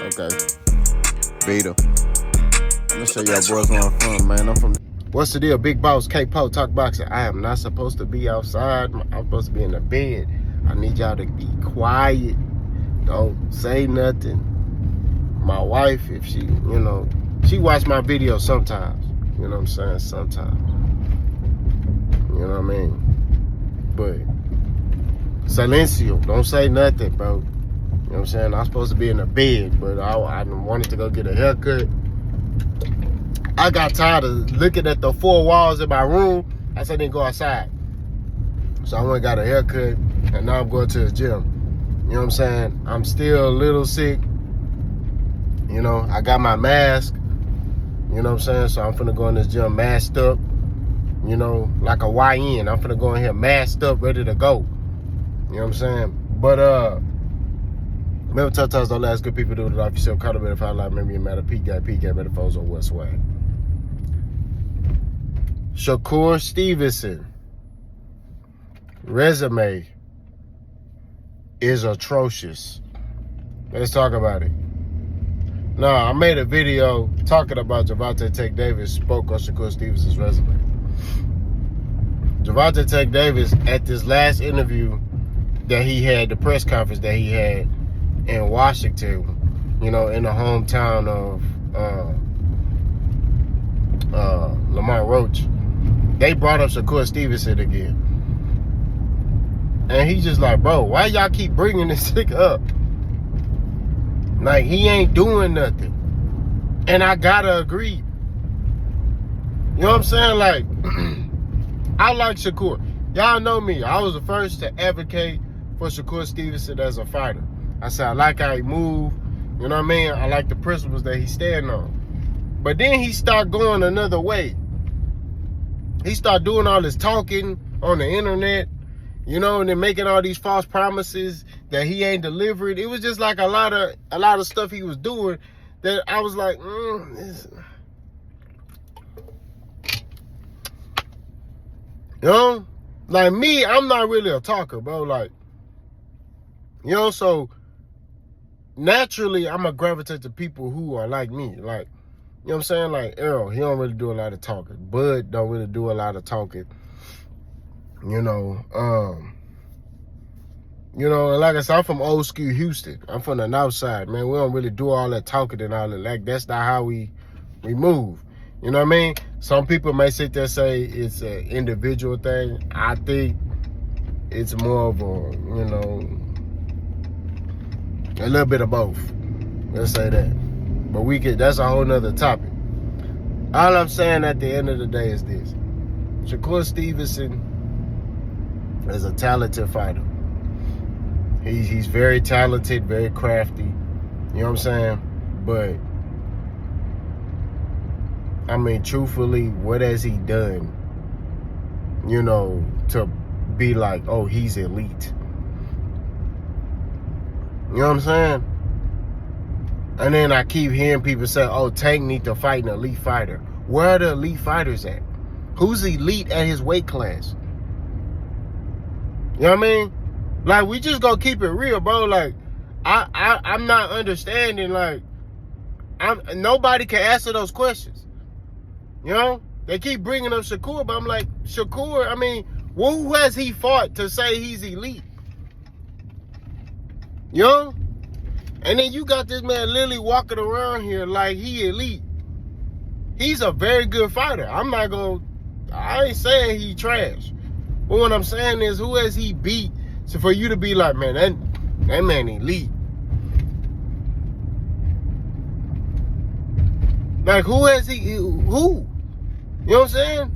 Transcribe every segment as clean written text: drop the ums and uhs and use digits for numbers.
Okay. Vita. I'm gonna show y'all boys where I'm from, man. I'm from. What's the deal? Big Boss K-Po Talk Boxing. I am not supposed to be outside. I'm supposed to be in the bed. I need y'all to be quiet. Don't say nothing. My wife, if she, she watch my videos sometimes. You know what I'm saying? Sometimes. You know what I mean? But silencio. Don't say nothing, bro. You know what I'm saying? I'm supposed to be in the bed, but I wanted to go get a haircut. I got tired of looking at the four walls in my room. I said, then go outside. So I went and got a haircut, and now I'm going to the gym. You know what I'm saying? I'm still a little sick. You know, I got my mask. You know what I'm saying? So I'm finna go in this gym masked up. You know, like a YN. I'm finna go in here masked up, ready to go. You know what I'm saying? But, remember, sometimes don't let us good people do it off yourself. Call them if I like, remember you matter. P guy, better foes on West Swag. Shakur Stevenson resume is atrocious. Let's talk about it. No, I made a video talking about Gervonta Tank Davis spoke on Shakur Stevenson's resume. Gervonta Tank Davis, at this last interview that he had, the press conference that he had in Washington, you know, in the hometown of Lamont Roach, they brought up Shakur Stevenson again. And he's just like, bro, why y'all keep bringing this nigga up? Like, he ain't doing nothing. And I gotta agree. You know what I'm saying? Like, I like Shakur. Y'all know me. I was the first to advocate for Shakur Stevenson as a fighter. I said, I like how he move. You know what I mean? I like the principles that he stand on. But then he started going another way. He started doing all this talking on the internet, you know, and then making all these false promises that he ain't delivered. It was just like a lot of stuff he was doing that I was like, you know? Like me, I'm not really a talker, bro. Like, you know, so naturally I'm going to gravitate to people who are like me. Like, you know what I'm saying? Like Earl, he don't really do a lot of talking. Bud don't really do a lot of talking. You know, and like I said, I'm from old school Houston. I'm from the north side, man. We don't really do all that talking and all that. Like, that's not how we move. You know what I mean? Some people may sit there and say it's an individual thing. I think it's more of a, a little bit of both. Let's say that. But that's a whole nother topic. All I'm saying at the end of the day is this. Shakur Stevenson is a talented fighter. He's very talented, very crafty. You know what I'm saying? But, I mean, truthfully, what has he done, to be like, oh, he's elite? You know what I'm saying? And then I keep hearing people say, oh, Tank need to fight an elite fighter. Where are the elite fighters at? Who's elite at his weight class? You know what I mean? Like, we just gonna keep it real, bro. Like, I'm not understanding, like, nobody can answer those questions. You know? They keep bringing up Shakur, but I'm like, Shakur, I mean, who has he fought to say he's elite? You know? And then you got this man literally walking around here like he elite. He's a very good fighter. I ain't saying he trash. But what I'm saying is, who has he beat so for you to be like, man, that man elite? Like, who has he, who? You know what I'm saying?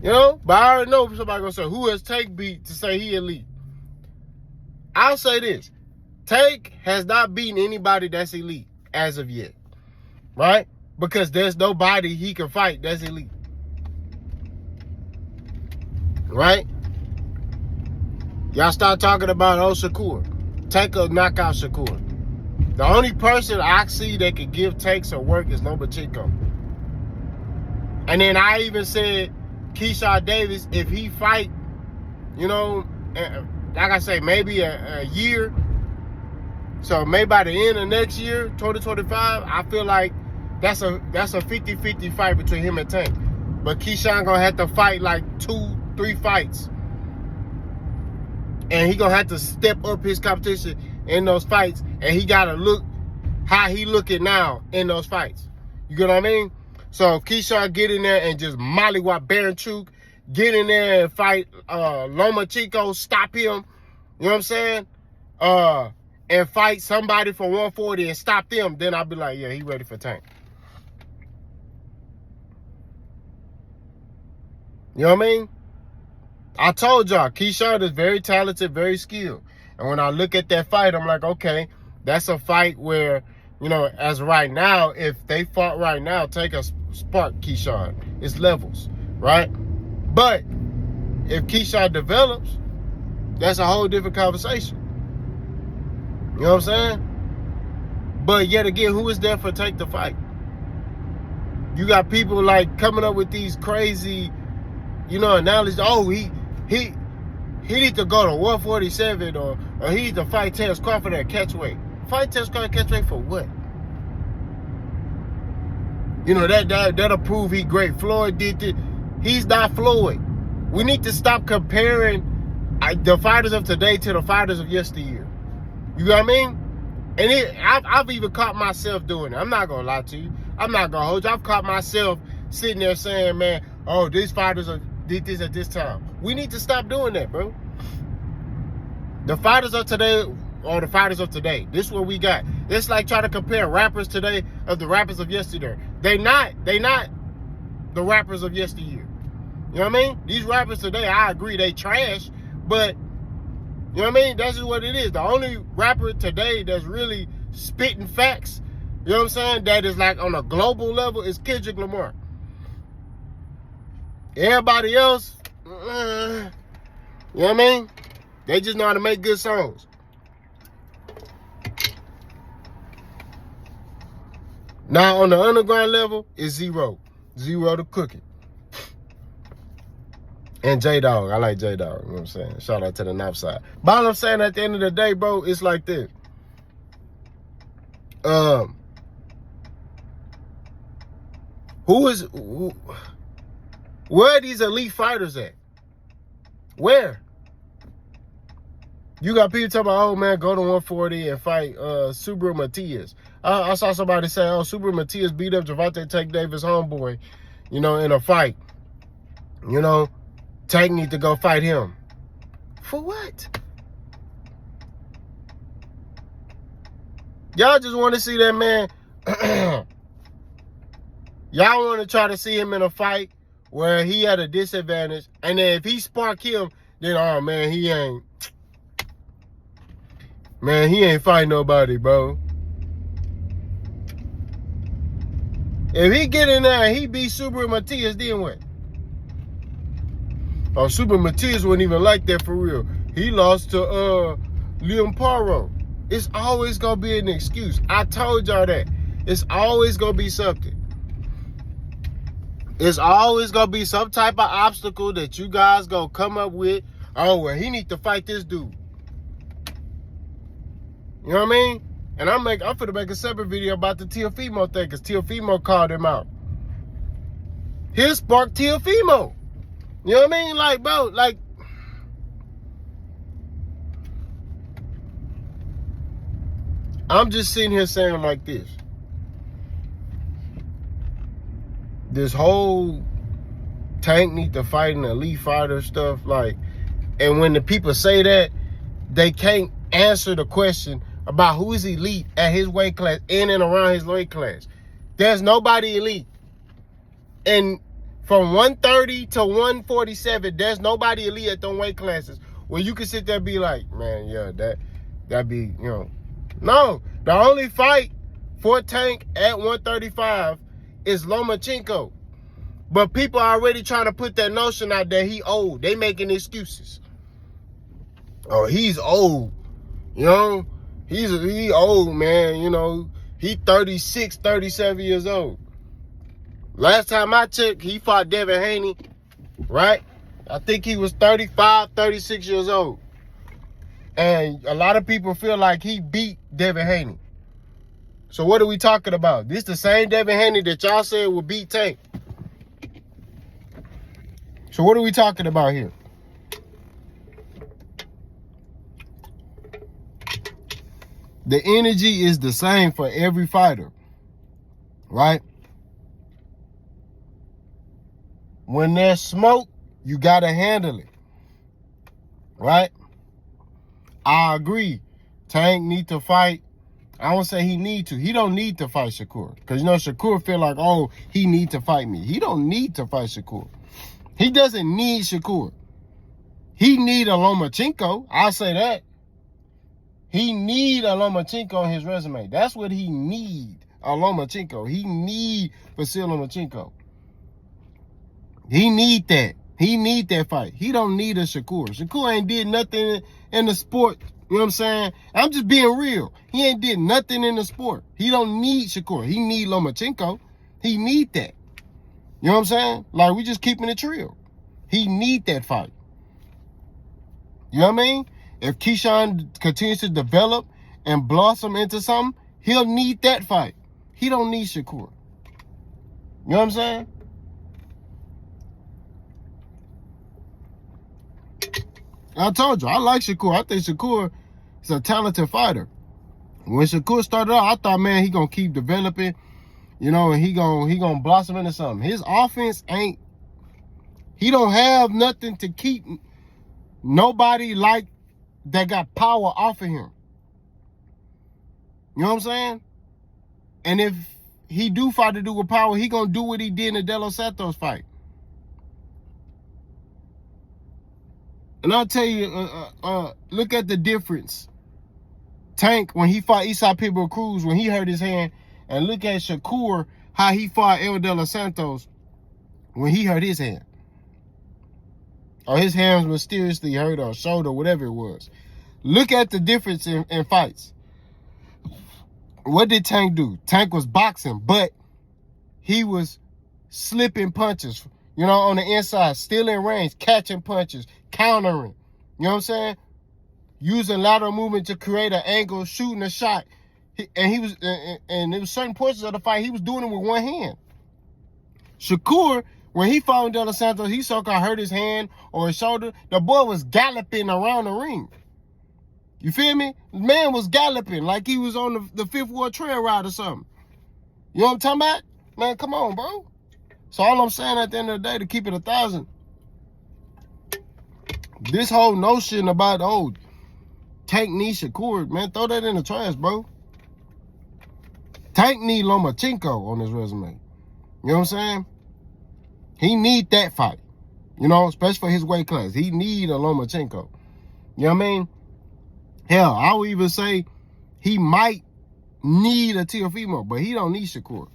You know? But I already know somebody gonna say, who has Tank beat to say he elite? I'll say this. Tank has not beaten anybody that's elite as of yet. Right? Because there's nobody he can fight that's elite. Right? Y'all start talking about, oh, Shakur. Tank will knock out Shakur. The only person I see that could give Tank some work is Lomachenko. And then I even said, Keyshawn Davis, if he fight, like I say, maybe a year, So maybe by the end of next year, 2025, I feel like that's a 50-50 fight between him and Tank. But Keyshawn gonna have to fight like 2-3 fights. And he gonna have to step up his competition in those fights. And he gotta look how he looking now in those fights. You get what I mean? So Keyshawn get in there and just mollywop Baranchuk, get in there and fight Lomachenko, stop him. You know what I'm saying? And fight somebody for 140 and stop them, then I'll be like, yeah, he ready for Tank. You know what I mean? I told y'all, Keyshawn is very talented, very skilled. And when I look at that fight, I'm like, okay, that's a fight where, you know, as right now, if they fought right now, Tank a spark Keyshawn. It's levels, right? But if Keyshawn develops, that's a whole different conversation. You know what I'm saying? But yet again, who is there for Tank to fight? You got people like coming up with these crazy, you know, analogies. Oh, he need to go to 147 or he need to fight Terence Crawford at catchweight. Fight Terence Crawford at catchweight for what? You know, that'll prove he great. Floyd did it. He's not Floyd. We need to stop comparing the fighters of today to the fighters of yesteryear. You know what I mean? And I've even caught myself doing it. I'm not going to lie to you. I'm not going to hold you. I've caught myself sitting there saying, man, oh, these fighters did this at this time. We need to stop doing that, bro. The fighters of today are the fighters of today. This is what we got. It's like trying to compare rappers today of the rappers of yesterday. They not the rappers of yesteryear. You know what I mean? These rappers today, I agree, they trash, but you know what I mean? That's just what it is. The only rapper today that's really spitting facts, you know what I'm saying, that is like on a global level is Kendrick Lamar. Everybody else, you know what I mean? They just know how to make good songs. Now, on the underground level, it's zero. Zero to Cookie. And J-Dog. I like J-Dog. You know what I'm saying? Shout out to the North Side. But all I'm saying at the end of the day, bro, it's like this. Where are these elite fighters at? Where? You got people talking about, oh, man, go to 140 and fight Subaru Matias. I saw somebody say, oh, Subaru Matias beat up Gervonta Tank Davis' homeboy, you know, in a fight. You know, Tank need to go fight him. For what? Y'all just want to see that man. Y'all want to try to see him in a fight where he had a disadvantage. And then if he spark him, then, oh, man, he ain't fighting nobody, bro. If he get in there and he beat Subaru Matias, then what? Oh, Subaru Matias wasn't even like that for real. He lost to Liam Paro. It's always going to be an excuse. I told y'all that. It's always going to be something. It's always going to be some type of obstacle that you guys going to come up with. Oh, well, he need to fight this dude. You know what I mean? And I'm finna make a separate video about the Teofimo thing, because Teofimo called him out. He'll spark Teofimo. You know what I mean? Like, bro, like, I'm just sitting here saying like this. This whole Tank need to fight an elite fighter stuff, like, and when the people say that, they can't answer the question about who is elite at his weight class, in and around his weight class. There's nobody elite. And from 130 to 147, there's nobody elite at them weight classes where you can sit there and be like, man, yeah, that'd be, you know. No, the only fight for Tank at 135 is Lomachenko. But people are already trying to put that notion out there he old. They making excuses. Oh, he's old. You know? He old, man. You know, he 36, 37 years old. Last time I checked, he fought Devin Haney, right? I think he was 35, 36 years old. And a lot of people feel like he beat Devin Haney. So what are we talking about? This the same Devin Haney that y'all said would beat Tank. So what are we talking about here? The energy is the same for every fighter, right? When there's smoke, you got to handle it, right? I agree. Tank need to fight. I won't say he need to. He don't need to fight Shakur. Because, you know, Shakur feel like, oh, he need to fight me. He don't need to fight Shakur. He doesn't need Shakur. He need a Lomachenko. I'll say that. He need a Lomachenko on his resume. That's what he need, a Lomachenko. He need Vasyl Lomachenko. He need that. He need that fight. He don't need a Shakur. Shakur ain't did nothing in the sport. You know what I'm saying? I'm just being real. He ain't did nothing in the sport. He don't need Shakur. He need Lomachenko. He need that. You know what I'm saying? Like, we just keeping it real. He need that fight. You know what I mean? If Keyshawn continues to develop and blossom into something, he'll need that fight. He don't need Shakur. You know what I'm saying? I told you, I like Shakur. I think Shakur is a talented fighter. When Shakur started out, I thought, man, he gonna keep developing, you know, and he gonna blossom into something. His offense ain't, he don't have nothing to keep nobody like that got power off of him. You know what I'm saying? And if he do fight to do with power, he gonna do what he did in the De Los Santos fight. And I'll tell you, look at the difference. Tank, when he fought Isai Pitbull Cruz, when he hurt his hand, and look at Shakur, how he fought El De Los Santos when he hurt his hand. Or his hand was mysteriously hurt, or shoulder, whatever it was. Look at the difference in fights. What did Tank do? Tank was boxing, but he was slipping punches, you know, on the inside, still in range, catching punches, countering. You know what I'm saying? Using lateral movement to create an angle, shooting a shot. And there was certain portions of the fight, he was doing it with one hand. Shakur, when he fought in De Los Santos, he so-called hurt his hand or his shoulder. The boy was galloping around the ring. You feel me? The man was galloping like he was on the Fifth Ward Trail ride or something. You know what I'm talking about? Man, come on, bro. So all I'm saying at the end of the day, to keep it 1,000, this whole notion about, oh, Tank needs Shakur, man, throw that in the trash, bro. Tank need Lomachenko on his resume. You know what I'm saying? He need that fight. You know, especially for his weight class. He need a Lomachenko. You know what I mean? Hell, I would even say he might need a Teofimo, but he don't need Shakur.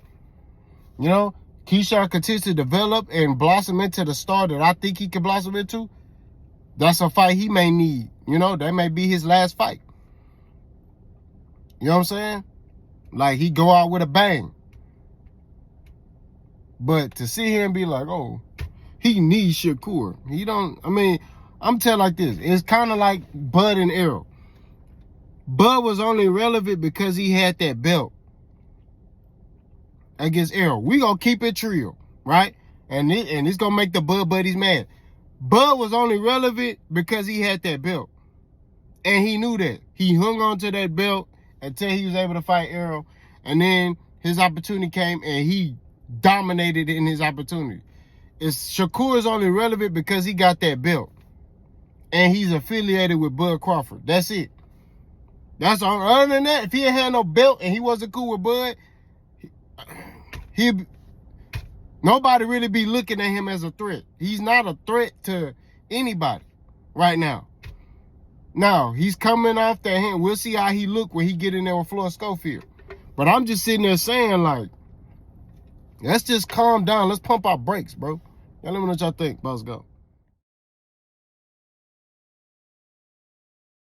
You know, Keyshawn continues to develop and blossom into the star that I think he can blossom into. That's a fight he may need. You know, that may be his last fight. You know what I'm saying? Like, he go out with a bang. But to sit here and be like, oh, he needs Shakur. He don't, I mean, I'm telling like this. It's kind of like Bud and Errol. Bud was only relevant because he had that belt against Errol. We gonna keep it real, right? And it's gonna make the Bud buddies mad. Bud was only relevant because he had that belt. And he knew that. He hung on to that belt until he was able to fight Errol. And then his opportunity came and he dominated in his opportunity. Shakur is only relevant because he got that belt. And he's affiliated with Bud Crawford. That's it. That's all. Other than that, if he ain't had no belt and he wasn't cool with Bud, nobody really be looking at him as a threat. He's not a threat to anybody right now. Now, he's coming off that hand. We'll see how he look when he get in there with Floyd Schofield. But I'm just sitting there saying, like, let's just calm down. Let's pump our brakes, bro. Y'all let me know what y'all think. Let's go.